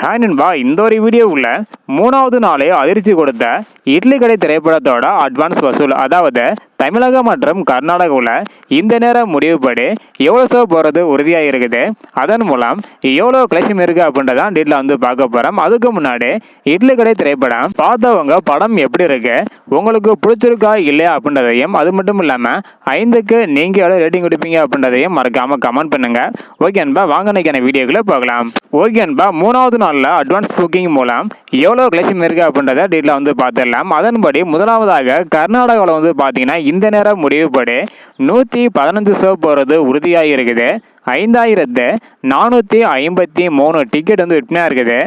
Hi நண்பா, இந்த ஒரு வீடியோவில் மூணாவது நாளே அதிர்ச்சி கொடுத்த இட்லி கடை திரைப்படத்தோட அட்வான்ஸ் வசூல், அதாவது தமிழகம் மற்றும் கர்நாடகாவில் இந்த நேரம் முடிவுப்படி எவ்வளோ ஷோ போகிறது உறுதியாக இருக்குது. அதன் மூலம் எவ்வளோ கலெக்ஷன் இருக்குது அப்படின்றதான் டீட்டில் வந்து பார்க்க போகிறோம். அதுக்கு முன்னாடி இட்லி கடை திரைப்படம் பார்த்தவங்க படம் எப்படி இருக்கு, உங்களுக்கு பிடிச்சிருக்கா இல்லையா அப்படின்றதையும், அது மட்டும் இல்லாமல் 5க்கு நீங்கள் எவ்வளோ ரேட்டிங் கொடுப்பீங்க அப்படின்றதையும் மறக்காமல் கமெண்ட் பண்ணுங்க. ஓகே அன்பா, வாங்க நினைக்கிற வீடியோக்குள்ளே பார்க்கலாம். ஓகே அன்பா, மூணாவது நாளில் அட்வான்ஸ் புக்கிங் மூலம் எவ்வளோ கலெக்ஷன் இருக்குது அப்படின்றத டீட்டில் வந்து பார்த்துடலாம். அதன்படி முதலாவதாக கர்நாடகாவில் வந்து பார்த்தீங்கன்னா இந்த நேரம் முடிவுப்படி 115 ஷோ போகிறது உறுதியாக இருக்குது. 5453 டிக்கெட் வந்து விற்பனையாக இருக்குது.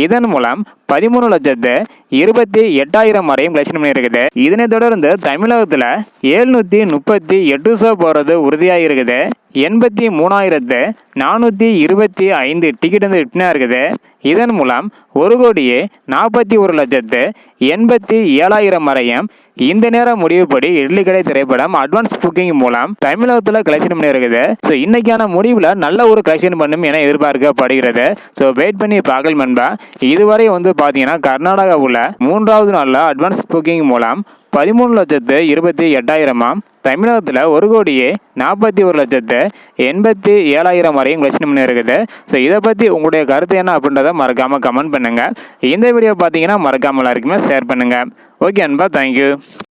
இதன் மூலம் 13,28,000 வரையும் கலெக்ஷன் பண்ணி இருக்குது. இதனை தொடர்ந்து தமிழகத்தில் 738 ஷோ போகிறது உறுதியாக இருக்குது. 83,425 டிக்கெட் வந்து விற்பனையாக இருக்குது. இதன் மூலம் 1,41,87,000 வரையும் இந்த நேரம் முடிவுப்படி இட்லி கடை திரைப்படம் அட்வான்ஸ் புக்கிங் மூலம் தமிழகத்தில் கலெக்ஷன் பண்ணி இருக்குது. ஸோ இன்னைக்கான முடிவில் நல்ல ஒரு கலெக்ஷன் பண்ணும் என எதிர்பார்க்கப்படுகிறது. ஸோ வெயிட் பண்ணி பார்க்கலாம் நண்பா. இதுவரை வந்து பார்த்தீங்கன்னா கர்நாடகாவில் மூன்றாவது நாளில் அட்வான்ஸ் புக்கிங் மூலம் 13,28,000 தமிழகத்தில் 1,41,87,000 வரையும் கலெக்ஷன் பண்ணி இருக்குது. ஸோ இதை பற்றி உங்களுடைய கருத்து என்ன அப்படின்றத மறக்காமல் கமெண்ட் பண்ணுங்கள். இந்த வீடியோ பார்த்தீங்கன்னா மறக்காமல் எல்லாருக்குமே ஷேர் பண்ணுங்கள். ஓகே அன்பா, தேங்க்யூ.